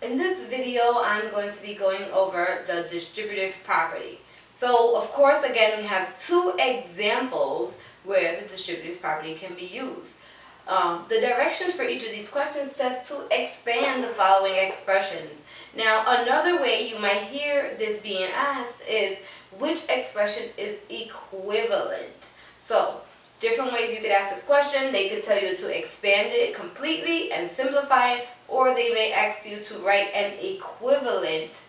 In this video, I'm going to be going over the distributive property. So, of course, again, we have two examples where the distributive property can be used. The directions for each of these questions says to expand the following expressions. Now, another way you might hear this being asked is, which expression is equivalent? So, different ways you could ask this question. They could tell you to expand it completely and simplify it, or they may ask you to write an equivalent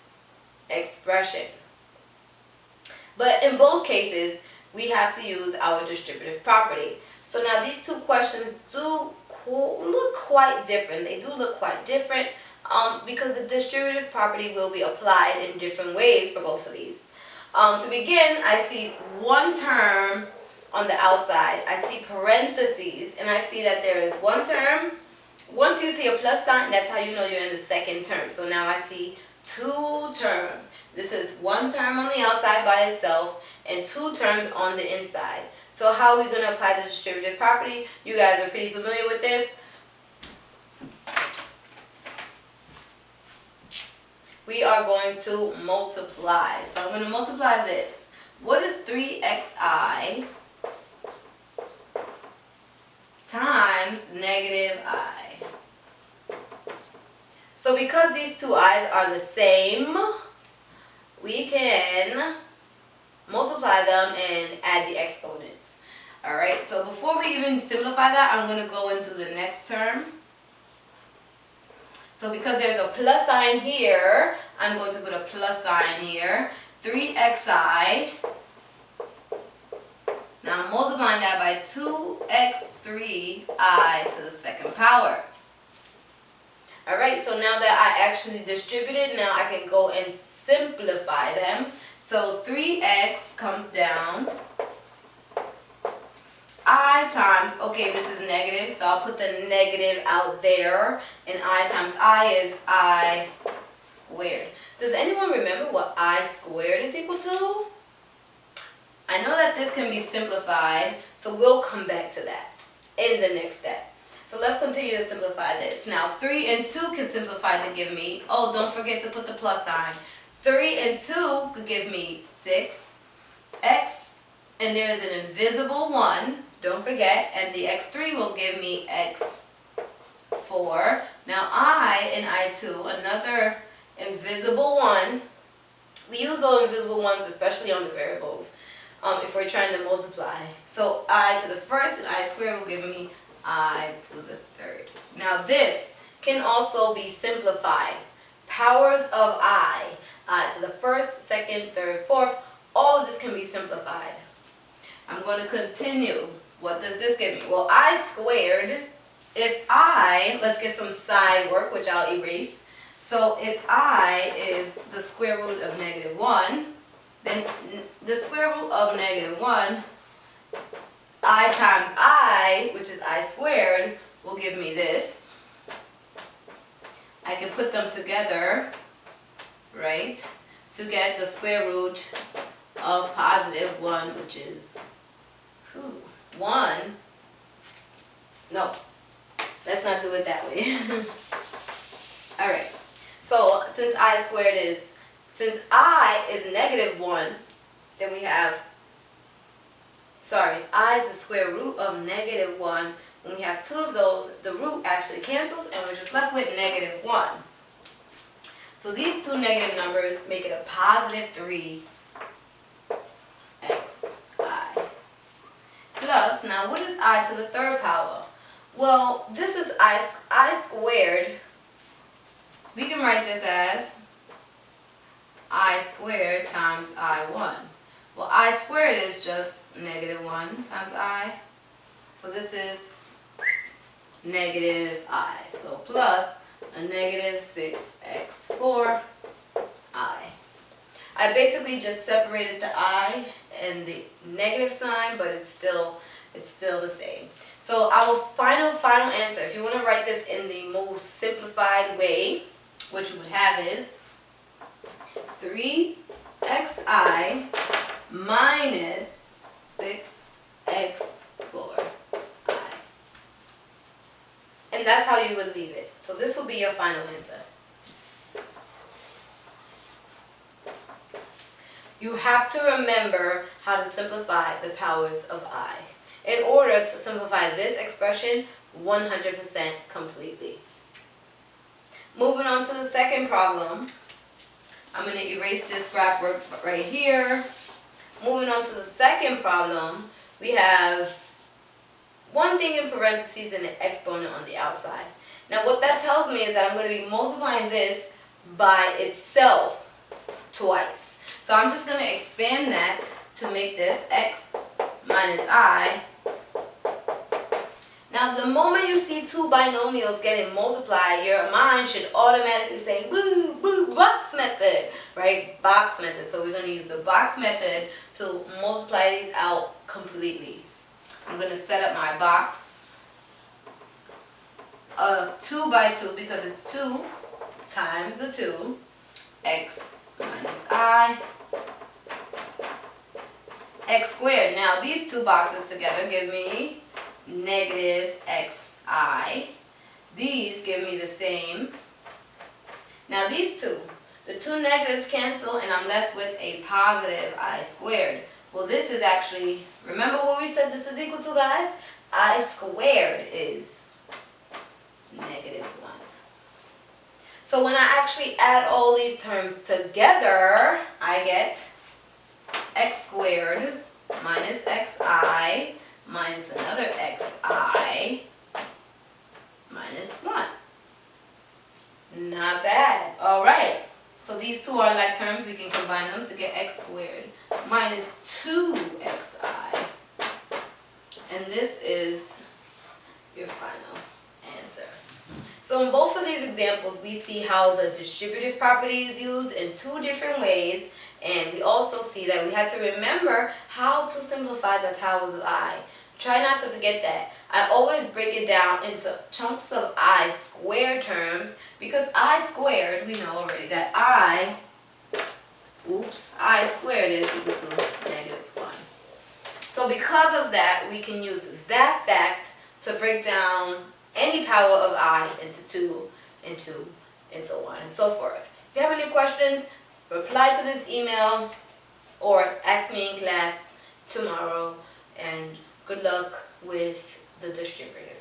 expression. But in both cases, we have to use our distributive property. So now these two questions do look quite different. They do look quite different because the distributive property will be applied in different ways for both of these. To begin, I see one term on the outside. I see parentheses, and I see that there is one term. Once you see a plus sign, that's how you know you're in the second term. So now I see two terms. This is one term on the outside by itself and two terms on the inside. So how are we going to apply the distributive property? You guys are pretty familiar with this. We are going to multiply. So I'm going to multiply this. What is 3xi times negative I? So because these two i's are the same, we can multiply them and add the exponents. Alright, so before we even simplify that, I'm going to go into the next term. So because there's a plus sign here, I'm going to put a plus sign here. 3xi. Now I'm multiplying that by 2x3i to the second power. Alright, so now that I actually distributed, now I can go and simplify them. So 3x comes down. I times, okay, this is negative, so I'll put the negative out there. And I times I is I squared. Does anyone remember what I squared is equal to? I know that this can be simplified, so we'll come back to that in the next step. So let's continue to simplify this. Now 3 and 2 can simplify to give me, oh, don't forget to put the plus sign. 3 and 2 could give me 6x, and there is an invisible 1, don't forget, and the x3 will give me x4. Now I and I2, another invisible 1. We use those invisible ones especially on the variables if we're trying to multiply. So I to the first and I squared will give me I to the third. Now this can also be simplified. Powers of I to the first, second, third, fourth, all of this can be simplified. I'm going to continue. What does this give me? Well, I squared, if I, let's get some side work, which I'll erase. So if I is the square root of negative 1, then the square root of negative 1, I times I, which is I squared, will give me this. I can put them together, right, to get the square root of positive 1, which is 1. No, let's not do it that way. Alright, so since I is negative 1, then we have, I is the square root of negative 1. When we have two of those, the root actually cancels and we're just left with negative 1. So these two negative numbers make it a positive 3xi. Plus, now what is I to the third power? Well, this is I squared. We can write this as I squared times I1. Well, I squared is just negative 1 times I. So this is negative I. So plus a negative 6x4i. I basically just separated the I and the negative sign, but it's still the same. So our final answer, if you want to write this in the most simplified way, what you would have is 3xi minus 6x4i. And that's how you would leave it. So this will be your final answer. You have to remember how to simplify the powers of I in order to simplify this expression 100% completely. Moving on to the second problem. I'm going to erase this scrapbook right here. Moving on to the second problem, we have one thing in parentheses and an exponent on the outside. Now what that tells me is that I'm going to be multiplying this by itself twice. So I'm just going to expand that to make this x minus I. Now the moment you see two binomials getting multiplied, your mind should automatically say, woo, woo, box method, right? Box method. So we're going to use the box method to multiply these out completely. I'm going to set up my box. 2 by 2 because it's 2 times the 2, x minus I, x squared. Now these two boxes together give me negative xi. These give me the same. Now these two, the two negatives cancel and I'm left with a positive I squared. Well, this is actually, remember what we said this is equal to, guys? I squared is negative 1. So when I actually add all these terms together, I get x squared minus xi minus another xi minus 1. Not bad. Alright. So these two are like terms. We can combine them to get x squared minus 2xi. And this is your final answer. So in both of these examples, we see how the distributive property is used in two different ways. And we also see that we had to remember how to simplify the powers of I. Try not to forget that. I always break it down into chunks of I squared terms because I squared, we know already that I squared is equal to negative 1. So because of that, we can use that fact to break down any power of I into 2, and so on and so forth. If you have any questions, reply to this email or ask me in class tomorrow, and good luck with the distributive.